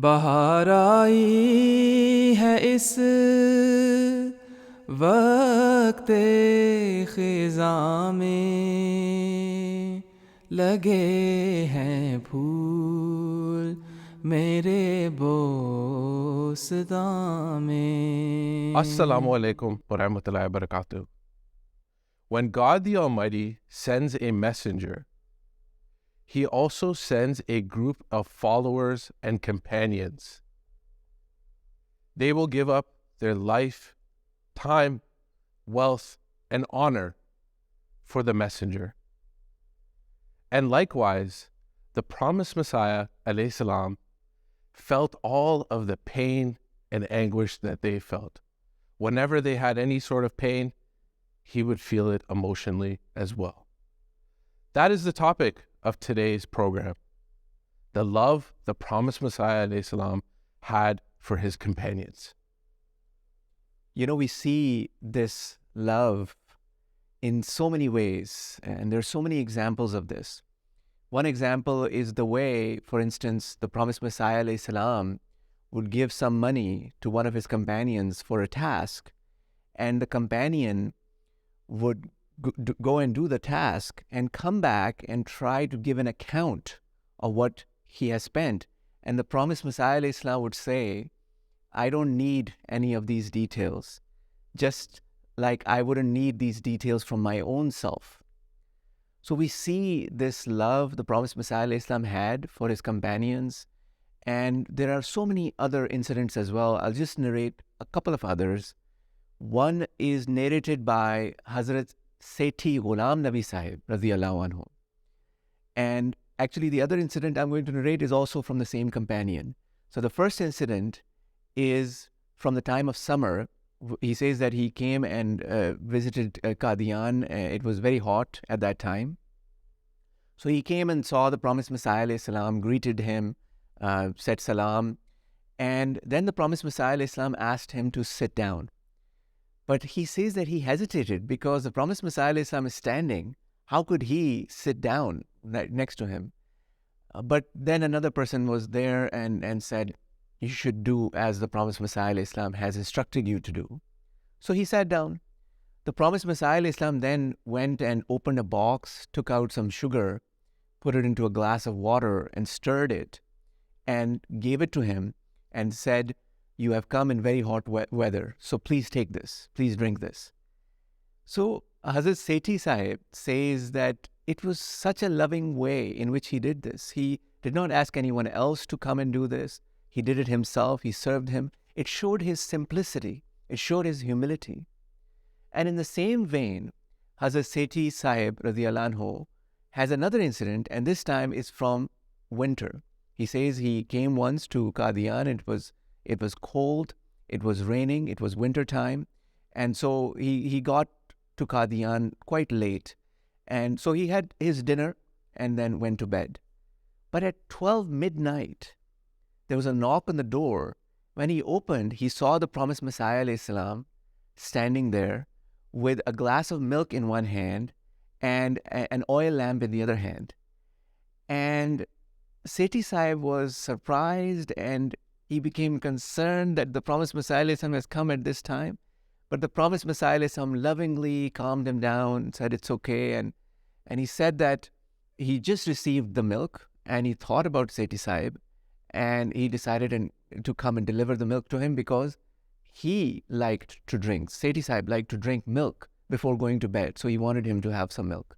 बहार आई है इस वक्ते ख़िज़ां में, लगे हैं फूल मेरे बोस्तां में। Assalamu alaikum wa rahmatullahi wa barakatuh. When God the Almighty sends a messenger, He also sends a group of followers and companions. They will give up their life, time, wealth, and honor for the messenger. And likewise, the promised Messiah, alayhi salam, felt all of the pain and anguish that they felt. Whenever they had any sort of pain, he would feel it emotionally as well. That is the topic of today's program. The love the promised Messiah ﷺ had for his companions. You know, we see this love in so many ways, and there's so many examples of this. One example is the way, for instance, the promised Messiah ﷺ would give some money to one of his companions for a task, and the companion would go and do the task and come back and try to give an account of what he has spent. And the promised Messiah ﷺ would say, I don't need any of these details, just like I wouldn't need these details from my own self. So we see this love the promised Messiah ﷺ had for his companions, and there are so many other incidents as well. I'll just narrate a couple of others. One is narrated by Hazrat Sethi Ghulam Nabi Sahib radiyallahu anhu. And actually the other incident I'm going to narrate is also from the same companion. So the first incident is from the time of summer. He says that he came and visited Qadian. It was very hot at that time. So he came and saw the promised Messiah alayhi salam, greeted him, said salam. And then the promised Messiah alayhi salam asked him to sit down. But he says that he hesitated because the promised Messiah ﷺ is standing. How could he sit down next to him? But then another person was there and said, you should do as the promised Messiah ﷺ has instructed you to do. So he sat down. The promised Messiah ﷺ then went and opened a box, took out some sugar, put it into a glass of water and stirred it and gave it to him and said, you have come in very hot weather, so please take this, please drink this. So Hazrat Sethi Sahib says that it was such a loving way in which he did this. He did not ask anyone else to come and do this. He did it himself, he served him. It showed his simplicity, it showed his humility. And in the same vein, Hazrat Sethi Sahib radiyallahu anhu has another incident, and this time is from winter. He says he came once to Qadian. It was cold, it was raining, it was winter time. And so he got to Qadian quite late. And so he had his dinner and then went to bed. But at 12 midnight, there was a knock on the door. When he opened, he saw the promised Messiah ﷺ standing there with a glass of milk in one hand and an oil lamp in the other hand. And Sethi Sahib was surprised and he became concerned that the promised Messiah ﷺ has come at this time. But the promised Messiah ﷺ lovingly calmed him down, said it's okay. And he said that he just received the milk and he thought about Sethi Sahib and he decided to come and deliver the milk to him because he liked to drink. Sethi Sahib liked to drink milk before going to bed. So he wanted him to have some milk.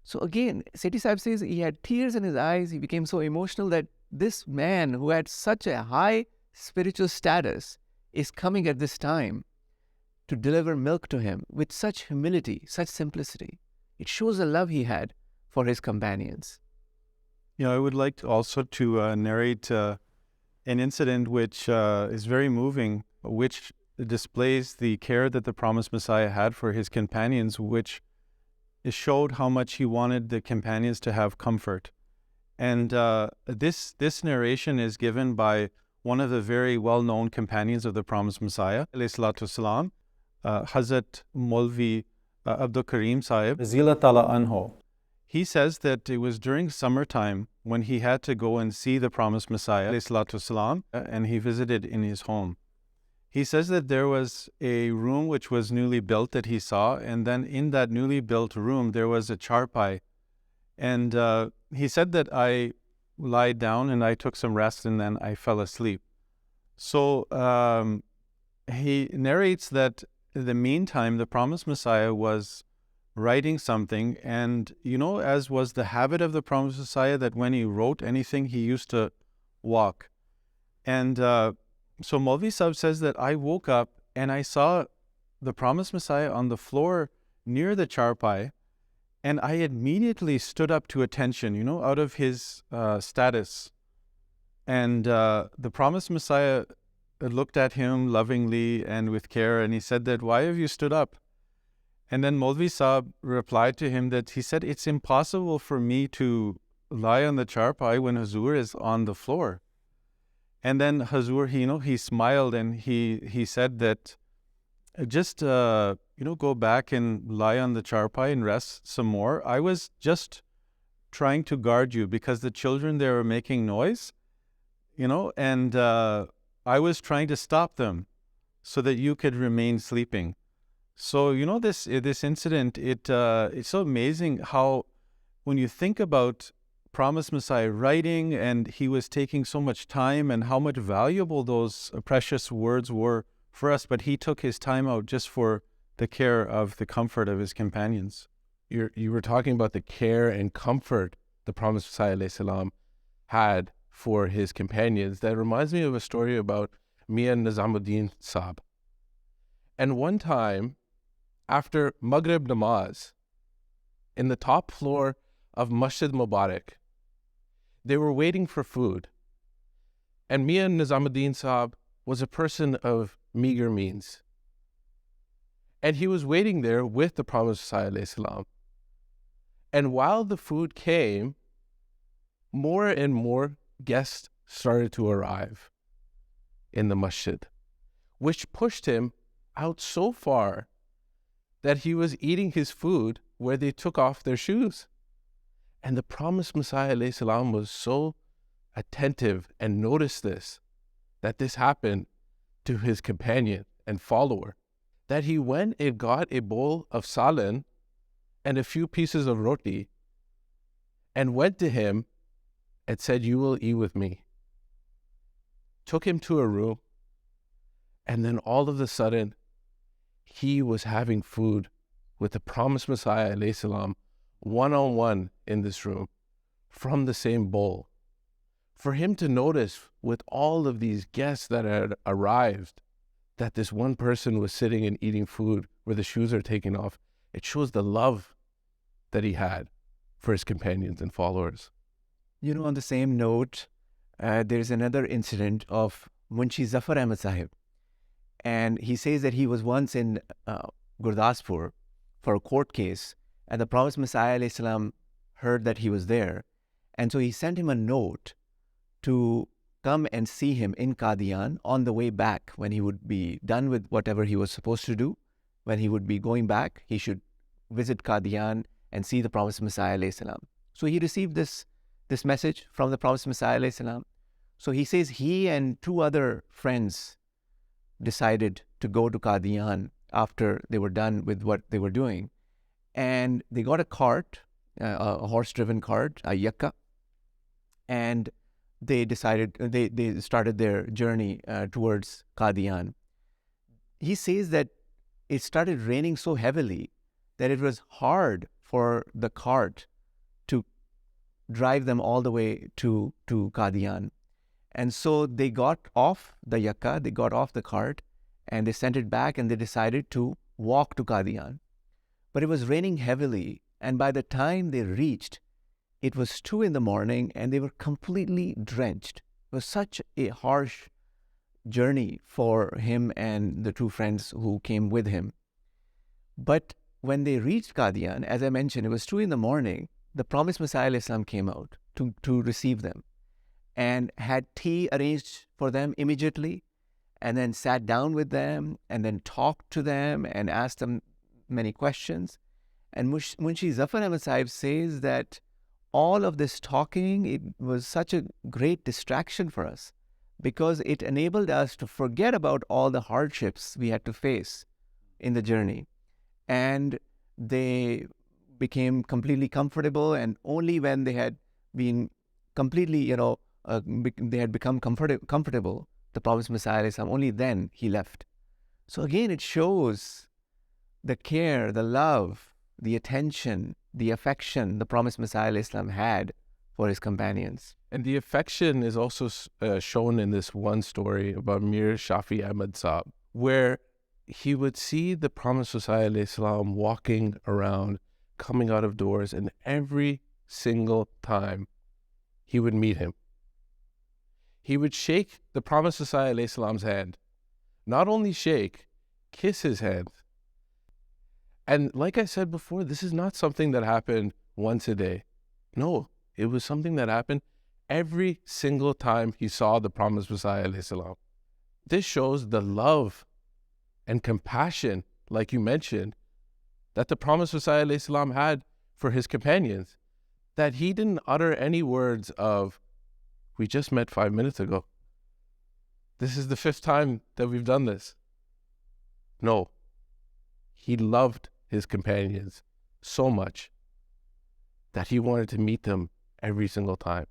So again, Sethi Sahib says he had tears in his eyes. He became so emotional that this man who had such a high spiritual status is coming at this time to deliver milk to him with such humility, such simplicity. It shows the love he had for his companions. I would like also to narrate an incident which is very moving, which displays the care that the promised Messiah had for his companions, which showed how much he wanted the companions to have comfort. And this narration is given by one of the very well-known companions of the promised Messiah, alayhi salatu wasalam, Hazrat Maulvi Abdul Karim Sahib, Zila Tala Anho. he says that it was during summertime when he had to go and see the promised Messiah, alayhi salatu wasalam, and he visited in his home. He says that there was a room which was newly built that he saw, and then in that newly built room there was a charpai. And he said that I lied down and I took some rest and then I fell asleep. So he narrates that in the meantime, the promised Messiah was writing something, and as was the habit of the promised Messiah, that when he wrote anything, he used to walk. And so Maulvi Sahib says that I woke up and I saw the promised Messiah on the floor near the charpai, and I immediately stood up to attention, out of his status. And the promised Messiah looked at him lovingly and with care, and he said that, "Why have you stood up?" And then Maulvi Sahib replied to him that he said, "It's impossible for me to lie on the charpai when Hazur is on the floor." And then Hazur, he smiled and he said that, "Just, go back and lie on the charpai and rest some more. I was just trying to guard you because the children there were making noise, and I was trying to stop them so that you could remain sleeping." So, this incident, it's so amazing how when you think about promised Messiah writing, and he was taking so much time, and how much valuable those precious words were for us, but he took his time out just for the care of the comfort of his companions. You were talking about the care and comfort the promised Messiah alayhi salam had for his companions. That reminds me of a story about Mian Nizamuddin Saab. And one time, after Maghrib Namaz, in the top floor of Masjid Mubarak, they were waiting for food. And Mian Nizamuddin Saab was a person of meager means. And he was waiting there with the promised Messiah alayhi salam. And while the food came, more and more guests started to arrive in the masjid, which pushed him out so far that he was eating his food where they took off their shoes. And the promised Messiah alayhi salam was so attentive and noticed this, that this happened to his companion and follower, that he went and got a bowl of salan and a few pieces of roti and went to him and said, "You will eat with me." Took him to a room, and then all of a sudden, he was having food with the promised Messiah alayhi salam one-on-one in this room from the same bowl. For him to notice with all of these guests that had arrived that this one person was sitting and eating food where the shoes are taken off, it shows the love that he had for his companions and followers. On the same note, there's another incident of Munshi Zafar Ahmad Sahib. And he says that he was once in Gurdaspur for a court case, and the promised Messiah alayhi salam heard that he was there. And so he sent him a note to come and see him in Qadian on the way back. When he would be done with whatever he was supposed to do, when he would be going back, he should visit Qadian and see the promised Messiah alayhi salam. So he received this message from the promised Messiah alayhi salam. So he says he and two other friends decided to go to Qadian after they were done with what they were doing. And they got a cart, a horse-driven cart, a yakka, and they started their journey towards Qadian. He says that it started raining so heavily that it was hard for the cart to drive them all the way to Qadian. And so they got off the yakka, they got off the cart, and they sent it back, and they decided to walk to Qadian. But it was raining heavily, and by the time they reached, it was 2 a.m, and they were completely drenched. It was such a harsh journey for him and the two friends who came with him. But when they reached Qadian, as I mentioned, it was 2 a.m, the promised Messiah alayhi salam came out to receive them and had tea arranged for them immediately, and then sat down with them and then talked to them and asked them many questions. And Munshi Zafar Ahmad Sahib says that all of this talking, it was such a great distraction for us because it enabled us to forget about all the hardships we had to face in the journey. And they became completely comfortable, and only when they had been completely, they had become comfortable, the Prophet Messiah, only then he left. So again, it shows the care, the love, the attention, the affection the promised Messiah Islam had for his companions. And the affection is also shown in this one story about Mir Shafi Ahmad Saab, where he would see the promised Messiah Islam walking around, coming out of doors, and every single time he would meet him, he would shake the promised Messiah Islam's hand. Not only shake, kiss his hand. And like I said before, this is not something that happened once a day. No, it was something that happened every single time he saw the promised Messiah Islam. This shows the love and compassion, like you mentioned, that the promised Messiah Islam had for his companions, that he didn't utter any words of, we just met 5 minutes ago. This is the 5th time that we've done this. No, he loved his companions so much that he wanted to meet them every single time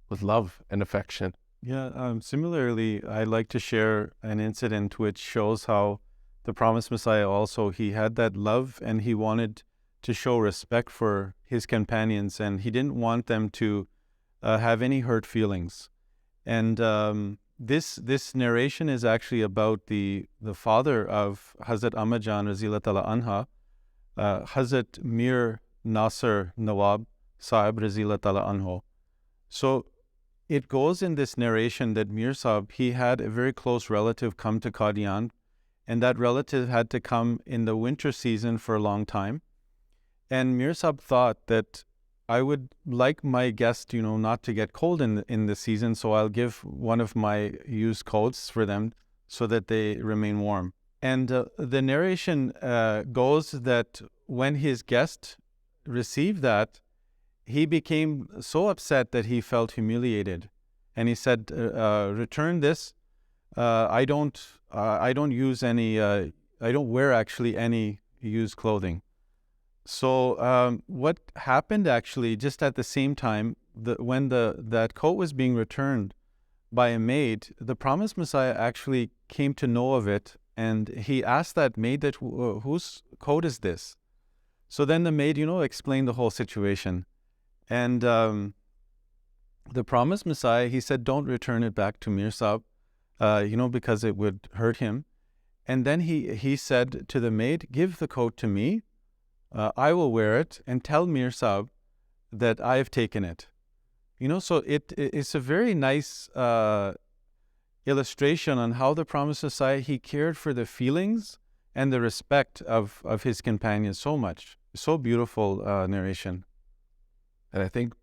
with love and affection. Yeah, similarly, I'd like to share an incident which shows how the promised Messiah also, he had that love and he wanted to show respect for his companions, and he didn't want them to have any hurt feelings. And this narration is actually about the father of Hazrat Ahmad Jan Razila Tala Anha, Hazrat Mir Nasir Nawab Sahib Razila Tala Anho. So it goes in this narration that Mir Sahib, he had a very close relative come to Qadian, and that relative had to come in the winter season for a long time. And Mir Sahib thought that I would like my guest, not to get cold in the season, so I'll give one of my used coats for them so that they remain warm. And the narration goes that when his guest received that, he became so upset that he felt humiliated, and he said, "Return this. I don't use any. I don't wear actually any used clothing." So what happened actually, just at the same time, when that coat was being returned by a maid, the promised Messiah actually came to know of it, and he asked that maid that whose coat is this? So then the maid, explained the whole situation. And the promised Messiah, he said, don't return it back to Mir Sahib, because it would hurt him. And then he said to the maid, give the coat to me. I will wear it, and tell Mir Sahib that I have taken it. So it's a very nice illustration on how the promised Messiah, he cared for the feelings and the respect of his companions so much. So beautiful narration. And I think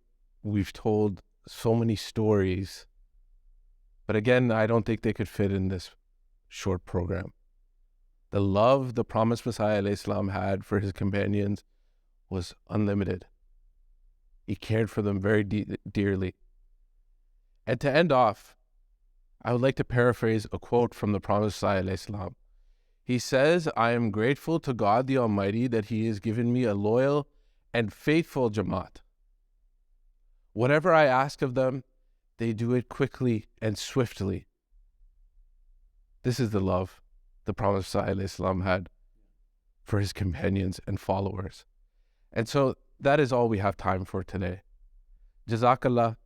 we've told so many stories, but again, I don't think they could fit in this short program. The love the promised Messiah Islam had for his companions was unlimited. He cared for them very dearly. And to end off, I would like to paraphrase a quote from the promised Messiah Islam. He says, I am grateful to God the Almighty that He has given me a loyal and faithful Jamaat. Whatever I ask of them, they do it quickly and swiftly. This is the love the promised Messiah Islam had for his companions and followers. And so that is all we have time for today. Jazakallah.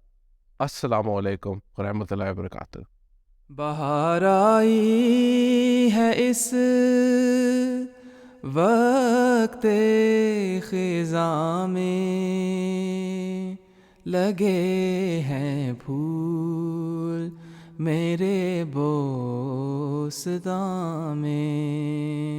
Assalamu alaikum wa rahmatullahi wa barakatuh. बहार आई है इस वक्त ख़िज़ां में, लगे हैं फूल मेरे बोस्तां में।